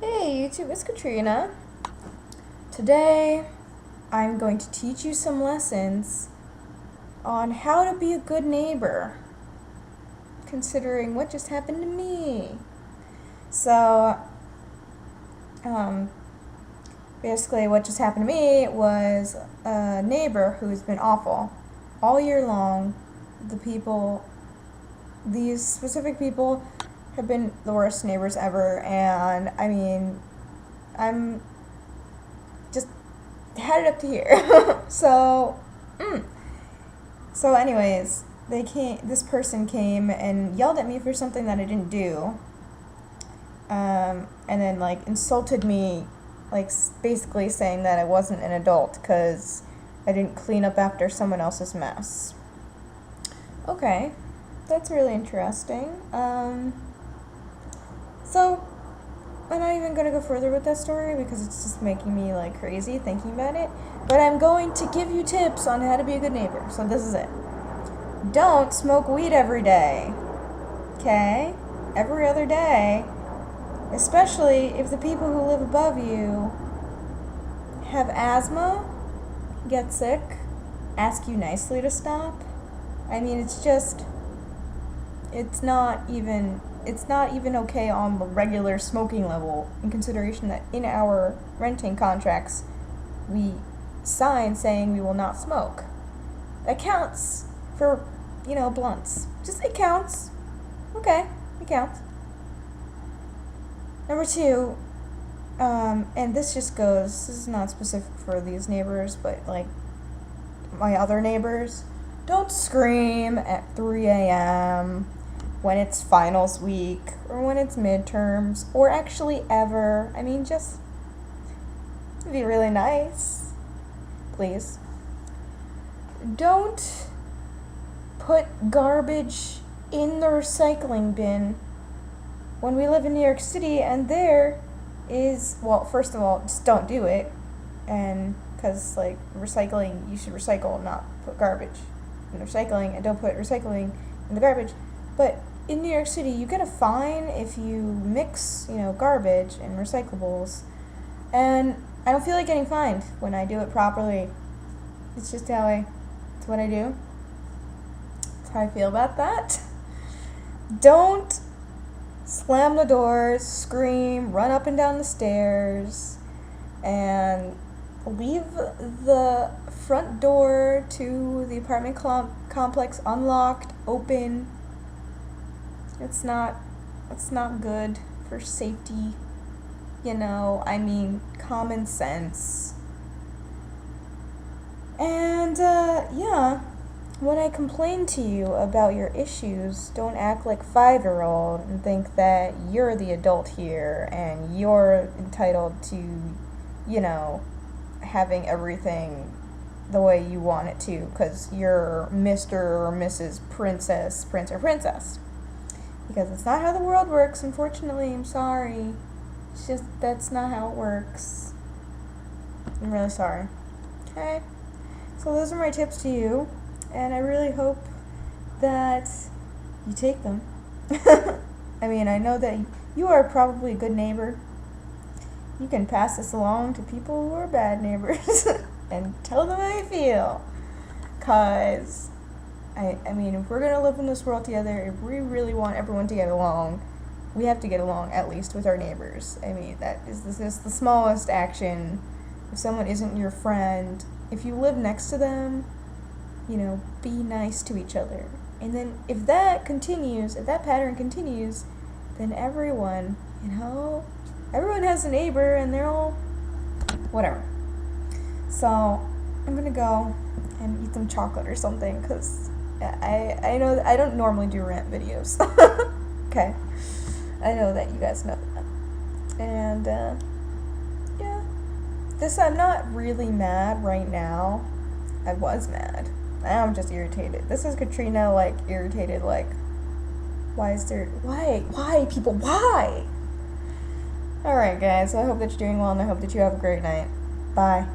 Hey YouTube, it's Katrina. Today I'm going to teach you some lessons on how to be a good neighbor, considering what just happened to me. So, basically what just happened to me was a neighbor who's been awful all year long. These specific people have been the worst neighbors ever, and I mean, I'm just had it up to here. So anyways, this person came and yelled at me for something that I didn't do, and then like insulted me, like basically saying that I wasn't an adult because I didn't clean up after someone else's mess. Okay, that's really interesting. So I'm not even going to go further with that story because it's just making me like crazy thinking about it. But I'm going to give you tips on how to be a good neighbor. So this is it. Don't smoke weed every day. Okay? Every other day. Especially if the people who live above you have asthma, get sick, ask you nicely to stop. I mean, it's not even okay on the regular smoking level, in consideration that in our renting contracts we sign saying we will not smoke. That counts for, blunts. It counts. Okay, it counts. Number two, and this is not specific for these neighbors, but like my other neighbors, don't scream at 3 a.m. when it's finals week, or when it's midterms, or actually ever. I mean, just be really nice, please. Don't put garbage in the recycling bin when we live in New York City, and there is, well, first of all, just don't do it, and because like recycling, you should recycle, not put garbage in recycling, and don't put recycling in the garbage. But in New York City, you get a fine if you mix, garbage and recyclables. And I don't feel like getting fined when I do it properly. It's just it's what I do. That's how I feel about that. Don't slam the doors, scream, run up and down the stairs, and leave the front door to the apartment complex unlocked, open. It's not good for safety, common sense. And, when I complain to you about your issues, don't act like 5-year-old and think that you're the adult here and you're entitled to, having everything the way you want it to because you're Mr. or Mrs. Princess, Prince or Princess. Because it's not how the world works, unfortunately. I'm sorry. It's just, that's not how it works. I'm really sorry. Okay? So those are my tips to you, and I really hope that you take them. I mean, I know that you are probably a good neighbor. You can pass this along to people who are bad neighbors and tell them how you feel. Because I mean, if we're going to live in this world together, if we really want everyone to get along, we have to get along at least with our neighbors. I mean, this is the smallest action. If someone isn't your friend, if you live next to them, be nice to each other. And then if that pattern continues, then everyone has a neighbor and they're all whatever. So I'm going to go and eat some chocolate or something because I know that I don't normally do rant videos. Okay. I know that you guys know that. And, I'm not really mad right now. I was mad. Now I'm just irritated. This is Katrina, irritated, why, people, why? Alright, guys, so I hope that you're doing well, and I hope that you have a great night. Bye.